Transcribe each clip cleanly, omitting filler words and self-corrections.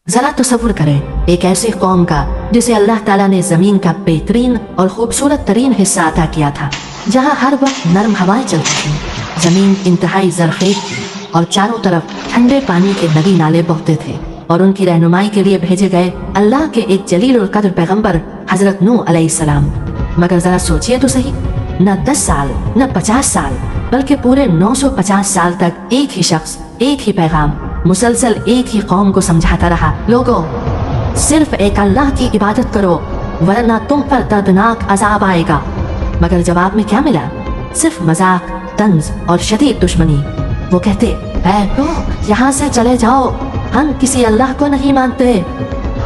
जरा तसव्वुर करें एक ऐसी कौम का जिसे अल्लाह ताला ने जमीन का बेहतरीन और खूबसूरत तरीन हिस्सा अता किया था, जहाँ हर वक्त नरम हवाएं चलती थी। जमीन इंतहाई जरखेज थी और चारों तरफ ठंडे पानी के नदी नाले बहते थे और उनकी रहनुमाई के लिए भेजे गए अल्लाह के एक जलील और कद्र पैगंबर हजरत नूह अलैहिस्सलाम। मगर जरा सोचिए तो सही, न 10 साल न 50 साल बल्कि पूरे 950 साल तक एक ही शख्स, एक ही पैगाम मुसलसल एक ही कौम को समझाता रहा, लोगों सिर्फ एक अल्लाह की इबादत करो वरना तुम पर दर्दनाक अजाब आएगा। मगर जवाब में क्या मिला? सिर्फ मजाक, तंज और शदीद दुश्मनी। वो कहते, ऐ यहाँ से चले जाओ, हम किसी अल्लाह को नहीं मानते।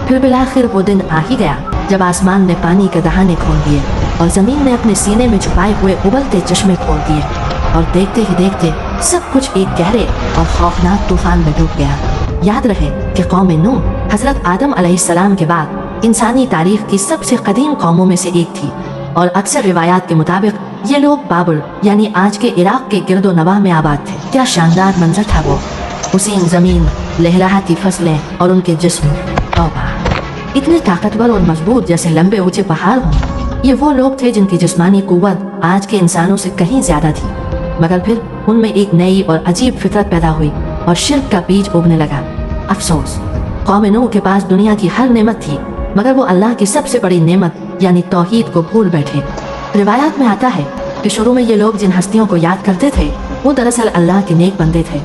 फिर बिलाखिर वो दिन आ ही गया जब आसमान ने पानी के दहाने खोल दिए और जमीन ने अपने सीने में छुपाए हुए उबलते चश्मे खोल दिए और देखते ही देखते सब कुछ एक गहरे और खौफनाक तूफान में डूब गया। याद रहे कि कौम नूह हजरत आदम अलैहिस्सलाम के बाद इंसानी तारीख की सबसे कदीम कौमों में से एक थी और अक्सर रिवायात के मुताबिक ये लोग बाबुल यानी आज के इराक के गिरदो नवाह में आबाद थे। क्या शानदार मंजर था वो, हुसीन जमीन, लहराती फसलें और उनके जिस्म तौबा इतने ताकतवर और मजबूत जैसे लंबे ऊंचे पहाड़ हों। ये वो लोग थे जिनकी जिस्मानी कुव्वत आज के इंसानों से कहीं ज्यादा थी, मगर फिर उनमें एक नई और अजीब फितरत पैदा हुई और शिर्क का बीज उगने लगा। अफसोस, कौम नूह के पास दुनिया की हर नेमत थी मगर वो अल्लाह की सबसे बड़ी नेमत यानी तौहीद को भूल बैठे। रिवायात में आता है कि शुरू में ये लोग जिन हस्तियों को याद करते थे वो दरअसल अल्लाह के नेक बंदे थे,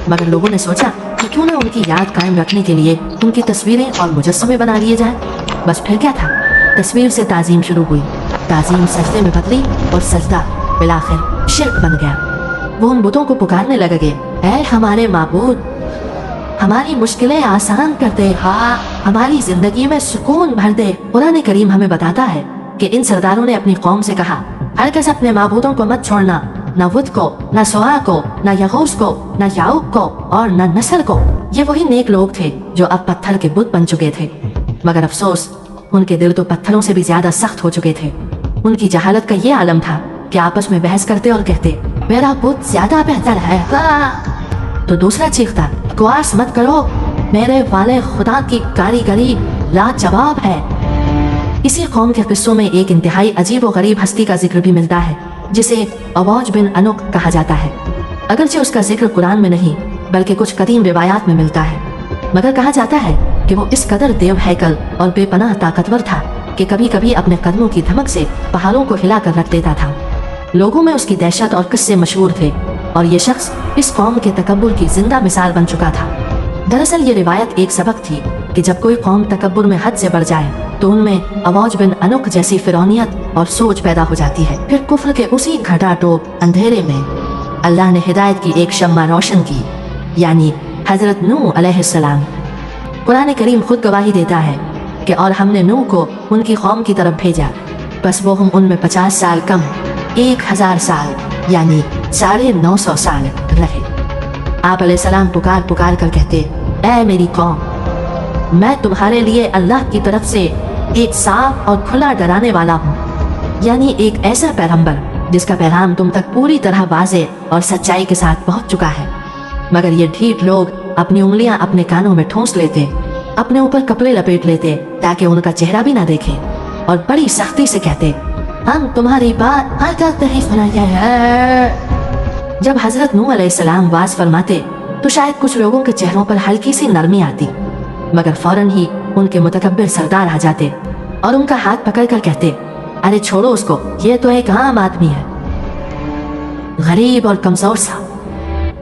मगर लोगों ने सोचा कि क्यों ना उनकी याद कायम रखने के लिए उनकी तस्वीरें और मुजस्समे बना लिए जाए। बस फिर क्या था, तस्वीर से ताजीम शुरू हुई, ताजीम सजदे में बदली और सजदा बिलाखिर शिर्क बन गया। वो उन बुतों को पुकारने लगे, ऐ हमारे माबूद, हमारी मुश्किलें आसान कर दे, हाँ हमारी जिंदगी में सुकून भर दे। कुरान करीम हमें बताता है कि इन सरदारों ने अपनी कौम से कहा, हरगिज़ अपने माबूदों को मत छोड़ना, न वुद को, न सुआ को, न यगूस को, न याऊक को और न नसर को। ये वही नेक लोग थे जो अब पत्थर के बुत बन चुके थे, मगर अफसोस उनके दिल तो पत्थरों से भी ज्यादा सख्त हो चुके थे। उनकी जहालत का ये आलम था कि आपस में बहस करते और कहते, मेरा बुत ज्यादा बेहतर है, तो दूसरा चीखता, क्वास मत करो, मेरे वाले खुदा की कारीगरी लाजवाब है। इसी कौम के किस्सों में एक इंतहाई अजीब और गरीब हस्ती का जिक्र भी मिलता है जिसे अवौज बिन अनुक कहा जाता है। अगरचे उसका जिक्र कुरान में नहीं बल्कि कुछ कदीम रिवायात में मिलता है, मगर कहा जाता है कि वो इस कदर देव हैकल और बेपनाह ताकतवर था कि कभी कभी अपने कदमों की धमक से पहाड़ों को हिला कर रख देता था। लोगों में उसकी दहशत और किस्से मशहूर थे और ये शख्स इस कौम के तकब्बुर की जिंदा मिसाल बन चुका था। दरअसल ये रिवायत एक सबक थी कि जब कोई कौम तकब्बुर में हद से बढ़ जाए तो उनमें अवौज बिन अनुक जैसी फिरौनियत और सोच पैदा हो जाती है। फिर कुफ्र के उसी घटाटोप अंधेरे में अल्लाह ने हिदायत की एक शम्मा रोशन की, यानी हजरत नूह अलैहिस्सलाम। कुरान करीम खुद गवाही देता है कि और हमने नूह को उनकी कौम की तरफ भेजा, बस वो हम उनमें 50 साल कम 1000 साल यानी 950 साल रहे। आप अलैहिस्सलाम पुकार पुकार कर कहते, ऐ मेरी कौम, मैं तुम्हारे लिए अल्लाह की तरफ से एक साफ और खुला डराने वाला हूँ, यानी एक ऐसा पैगंबर जिसका पैगाम तुम तक पूरी तरह वाज़े और सच्चाई के साथ पहुँच चुका है। मगर ये ढीठ लोग अपनी उंगलियां अपने कानों में ठूंस लेते, अपने ऊपर कपड़े लपेट लेते ताकि उनका चेहरा भी ना देखे और बड़ी सख्ती से कहते, हम तुम्हारी बात आज तक नहीं सुनाई है। जब हजरत नूह अलैहिस्सलाम वाज फरमाते तो शायद कुछ लोगों के चेहरों पर हल्की सी नरमी आती, मगर फौरन ही उनके मुतकब्बिर सरदार आ जाते और उनका हाथ पकड़कर कहते, अरे छोड़ो उसको, ये तो एक आम आदमी है, गरीब और कमजोर सा।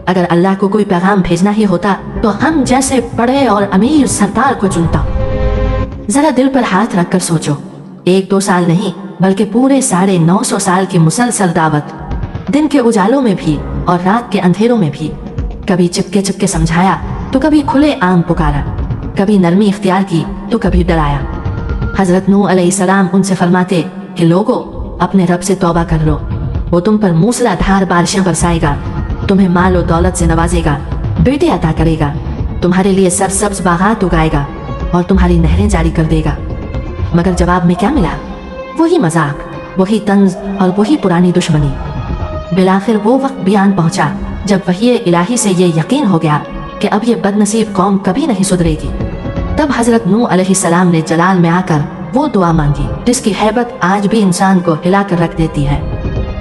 अगर अल्लाह को कोई पैगाम भेजना ही होता तो हम जैसे बड़े और अमीर सरदार को चुनता। जरा दिल पर हाथ रखकर सोचो, 1-2 साल नहीं बल्कि पूरे 950 साल की मुसलसल दावत, दिन के उजालों में भी और रात के अंधेरों में भी, कभी चिपके चिपके समझाया तो कभी खुले आम पुकारा, कभी नरमी इख्तियार की तो कभी डराया। हजरत नूह अलैहिस्सलाम उनसे फरमाते कि लोगों, अपने रब से तौबा कर लो, वो तुम पर मूसलाधार बारिशें बरसाएगा, तुम्हें माल और दौलत से नवाजेगा, बेटे अता करेगा, तुम्हारे लिए सरसब्ज बागात उगाएगा और तुम्हारी नहरें जारी कर देगा। मगर जवाब में क्या मिला? वही मजाक, वही तंज और वही पुरानी दुश्मनी। बिलाखिर वो वक्त बयान पहुंचा जब वही इलाही से ये यकीन हो गया कि अब ये बदनसीब कौम कभी नहीं सुधरेगी। तब हजरत नूह अलैहिस्सलाम ने जलाल में आकर वो दुआ मांगी जिसकी हैबत आज भी इंसान को हिला कर रख देती है।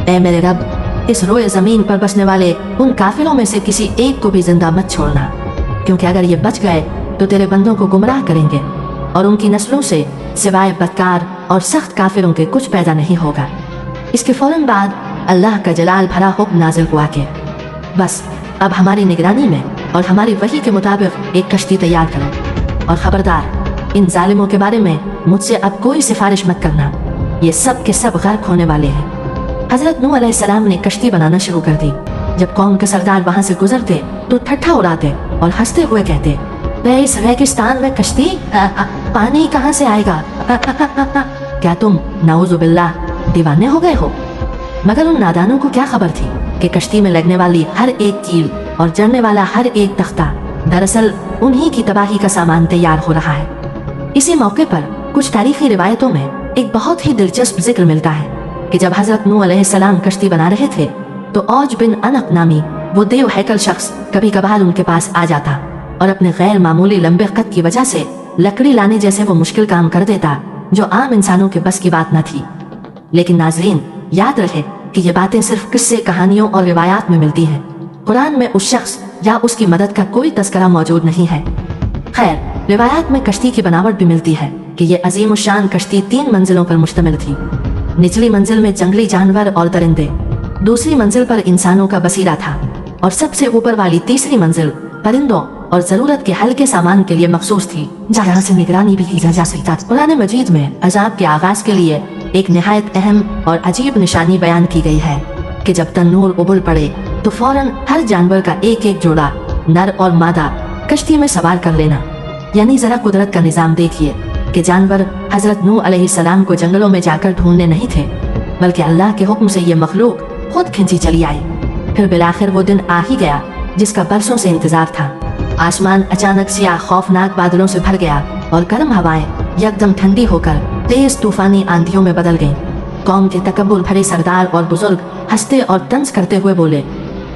ऐ मेरे रब, इस रोए जमीन पर बसने वाले उन काफिरों में से किसी एक को भी जिंदा मत छोड़ना, क्योंकि अगर ये बच गए तो तेरे बंदों को गुमराह करेंगे और उनकी नस्लों से सिवाय बदकार और सख्त काफिरों के कुछ पैदा नहीं होगा। इसके फौरन बाद अल्लाह का जलाल भरा हुक्म नाजिल हुआ कि बस अब हमारी निगरानी में और हमारी वही के मुताबिक एक कश्ती तैयार करो, और खबरदार इन जालिमों के बारे में मुझसे अब कोई सिफारिश मत करना, ये सब के सब गर्क होने वाले हैं। हजरत नूह अलैहिस्सलाम ने कश्ती बनाना शुरू कर दी। जब कौम के सरदार वहाँ से गुजरते तो ठट्ठा उड़ाते और हंसते हुए कहते, वे इस रेगिस्तान में कश्ती, पानी कहाँ से आएगा? क्या तुम नाउजुबिल्लाह दीवाने हो गए हो? मगर उन नादानों को क्या खबर थी कि कश्ती में लगने वाली हर एक कील और जड़ने वाला हर एक तख्ता दरअसल उन्हीं की तबाही का सामान तैयार हो रहा है। इसी मौके पर कुछ तारीखी रिवायतों में एक बहुत ही दिलचस्प जिक्र मिलता है कि जब हजरत नूह अलैहिस्सलाम कश्ती बना रहे थे तो औज बिन अनक नामी वो देव हैकल शख्स कभी कभार उनके पास आ जाता और अपने गैर मामूली लंबे कद की वजह से लकड़ी लाने जैसे वो मुश्किल काम कर देता जो आम इंसानों के बस की बात न थी। लेकिन नाजरीन, याद रहे कि ये बातें सिर्फ किस्से, कहानियों और रिवायात में मिलती हैं। कुरान में उस शख्स या उसकी मदद का कोई तस्करा मौजूद नहीं है। खैर, रिवायात में कश्ती की बनावट भी मिलती है कि ये अजीम शान कश्ती 3 मंजिलों पर मुश्तमिल थी। निचली मंजिल में जंगली जानवर और दरिंदे, दूसरी मंजिल पर इंसानों का बसीरा था और सबसे ऊपर वाली तीसरी मंजिल परिंदों और जरूरत के हल्के सामान के लिए मखसूस थी, जहाँ से निगरानी भी की जा सकता। कुरान मजीद में अजाब के आगाज के लिए एक निहायत अहम और अजीब निशानी बयान की गई है कि जब तन्नूर उबल पड़े तो फौरन हर जानवर का एक एक जोड़ा नर और मादा कश्ती में सवार कर लेना। यानी जरा कुदरत का निजाम देखिए कि जानवर हजरत नूह अलैहिस्सलाम को जंगलों में जाकर ढूंढने नहीं थे, बल्कि अल्लाह के हुक्म से ये मखलूक खुद खिंची चली आई। फिर बिलाखिर वो दिन आ ही गया जिसका बरसों से इंतजार था। आसमान अचानक सियाह खौफनाक बादलों से भर गया और गर्म हवाएं यकदम ठंडी होकर तेज तूफानी आंधियों में बदल गईं। कौम के तकब्बुर भरे सरदार और बुजुर्ग हंसते और तंज करते हुए बोले,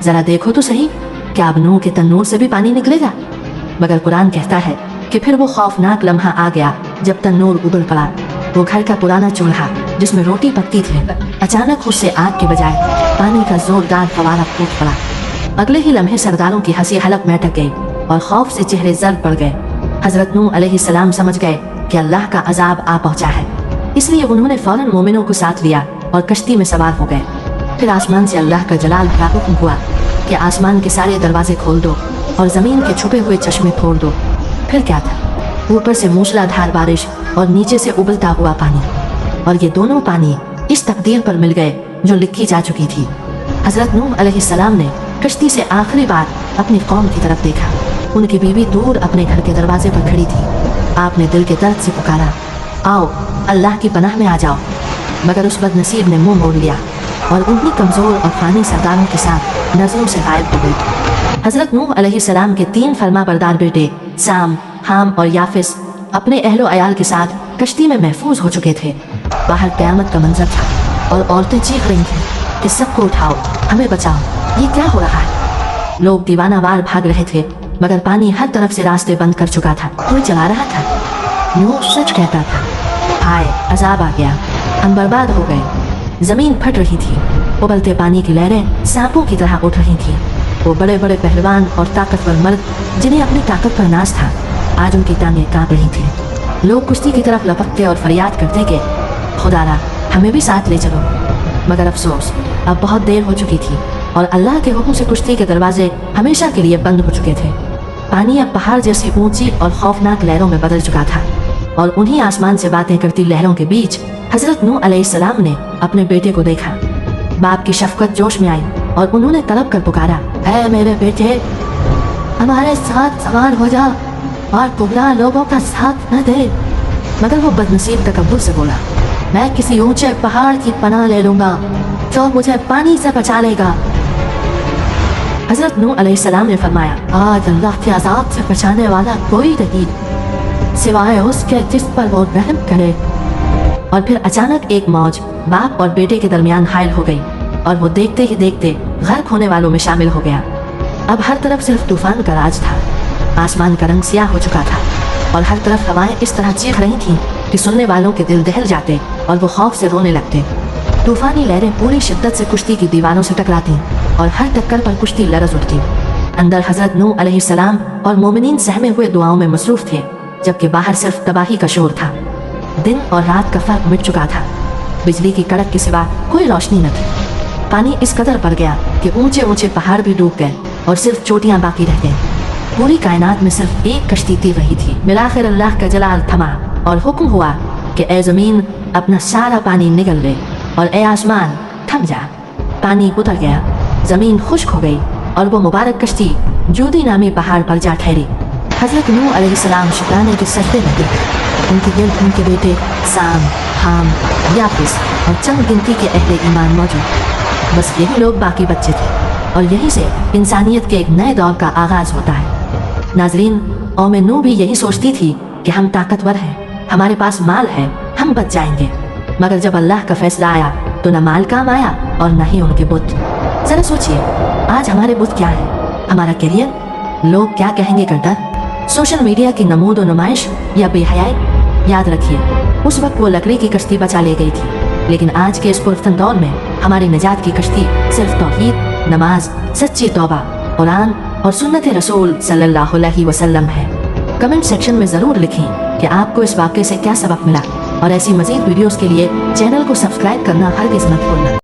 जरा देखो तो सही, क्या अब नूह के तन्नूर से भी पानी निकलेगा? मगर कुरान कहता है कि फिर वो खौफनाक लम्हा आ गया जब तन्नूर उबल पड़ा। वो घर का पुराना चूल्हा जिसमें रोटी पकती थी, अचानक उससे आग के बजाय पानी का जोरदार फवारा फूट पड़ा। अगले ही लम्हे सरदारों की हंसी हलक में अटक गई और खौफ से चेहरे जर्द पड़ गए। हजरत नूह अलैहिस्सलाम समझ गए कि अल्लाह का अजाब आ पहुंचा है, इसलिए उन्होंने फौरन मोमिनों को साथ लिया और कश्ती में सवार हो गए। फिर आसमान से अल्लाह का जलाल भरा हुक्म हुआ कि आसमान के सारे दरवाजे खोल दो और जमीन के छुपे हुए चश्मे फोड़ दो। फिर क्या था, ऊपर से मूसलाधार बारिश और नीचे से उबलता हुआ पानी, और ये दोनों पानी इस तकदीर पर मिल गए जो लिखी जा चुकी थी। हजरत नूह अलैहिस्सलाम ने कश्ती से आखिरी बार अपनी कौम की तरफ देखा। उनकी बीवी दूर अपने घर के दरवाजे पर खड़ी थी। आपने दिल के दर्द से पुकारा, आओ अल्लाह की पनाह में आ जाओ। मगर उस बदनसीब ने मुंह मोड़ लिया और उन्हीं कमजोर और फानी सरदारों के साथ नजरों से गायब हो गई। हजरत नूह अलैहिस्सलाम के 3 फरमाबरदार बेटे साम, हाम और याफिस अपने अहलो अयाल के साथ कश्ती में महफूज हो चुके थे। बाहर क़यामत का मंजर था और औरतें चीख रही थीं कि सबको उठाओ, हमें बचाओ, ये क्या हो रहा है? लोग दीवानावार भाग रहे थे, मगर पानी हर तरफ से रास्ते बंद कर चुका था। कोई चला रहा था। नूह सच कहता था, हाय अजाब आ गया, हम बर्बाद हो गए। जमीन फट रही थी, उबलते पानी की लहरें सांपों की तरह उठ रही थी। वो बड़े बड़े पहलवान और ताकतवर मर्द जिन्हें अपनी ताकत पर नाज था, आज उनकी टांगें कांप रही थी। लोग कुश्ती की तरफ लपकते और फरियाद करते कि खुदारा हमें भी साथ ले चलो। मगर अफसोस, अब बहुत देर हो चुकी थी और अल्लाह के हुक्म से कुश्ती के दरवाजे हमेशा के लिए बंद हो चुके थे। पानी अब पहाड़ जैसी ऊंची और खौफनाक लहरों में बदल चुका था और उन्हीं आसमान से बातें करती लहरों के बीच हजरत नूह अलैहिस्सलाम ने अपने बेटे को देखा। बाप की शफकत जोश में आई और उन्होंने तलब कर पुकारा, ऐ मेरे बेटे, हमारे साथ सवार हो जा और पुगला लोगों का साथ न दे। मगर वो बदनसीब तकब्बुर से बोला, मैं किसी ऊंचे पहाड़ की पनाह ले लूंगा जो मुझे पानी से बचा लेगा। हजरत नूह अलैहिस्सलाम ने फरमाया, आज अल्लाह के अजाब से बचाने वाला कोई नहीं सिवाय उसके जिस पर वो रहम करे। और फिर अचानक एक मौज बाप और बेटे के दरमियान हायल हो गई और वो देखते ही देखते गर्क होने वालों में शामिल हो गया। अब हर तरफ सिर्फ तूफान का राज था। आसमान का रंग सियाह हो चुका था और हर तरफ हवाएं इस तरह चीख रही थीं कि सुनने वालों के दिल दहल जाते और वो खौफ से रोने लगते। तूफानी लहरें पूरी शिद्दत से कुश्ती की दीवारों से टकराती और हर टक्कर पर कुश्ती लरज़ उठती। अंदर हज़रत नूह अलैहिस्सलाम और मोमिनीन सहमे हुए दुआओं में मसरूफ़ थे, जबकि बाहर सिर्फ तबाही का शोर था। दिन और रात का फ़र्क मिट चुका था। बिजली की कड़क के सिवा कोई रोशनी न थी। पानी इस कदर बढ़ गया कि ऊंचे ऊंचे पहाड़ भी डूब गए और सिर्फ चोटियां बाकी रह गईं। पूरी कायनात में सिर्फ एक कश्ती तीर रही थी। मिलाखिर अल्लाह का जलाल थमा और हुक्म हुआ कि ए ज़मीन अपना सारा पानी निगल ले और ए आसमान थम जा। पानी उतर गया, ज़मीन खुश्क हो गई और वो मुबारक कश्ती जूदी नामी पहाड़ पर जा ठहरी। हज़रत नूह अलैहिस्सलाम शुक्राने के सजदे में गिर गए। उनके गिर्द उनके बेटे साम, हाम, याफिस और चंद गिनती के अहले ईमान मौजूद। बस यही लोग बाकी बच्चे थे और यहीं से इंसानियत के एक नए दौर का आगाज़ होता है। नाजरीन, कौम नूह भी यही सोचती थी कि हम ताकतवर हैं, हमारे पास माल है, हम बच जाएंगे। मगर जब अल्लाह का फैसला आया तो न माल काम आया और न ही उनके बुत। जरा सोचिए, आज हमारे बुत क्या है? हमारा करियर, लोग क्या कहेंगे का डर, सोशल मीडिया की नमूद व नुमाइश या बेहयाई। याद रखिए, उस वक्त वो लकड़ी की कश्ती बचा ले गई थी, लेकिन आज के इस पुरफन दौर में हमारी निजात की कश्ती सिर्फ तौहीद, नमाज, सच्ची तौबा, कुरान और सुन्नत रसूल सल्लल्लाहु अलैहि वसल्लम है। कमेंट सेक्शन में ज़रूर लिखें कि आपको इस वाक़े से क्या सबक मिला और ऐसी मज़ीद वीडियोस के लिए चैनल को सब्सक्राइब करना हरगिज़ मत भूलना।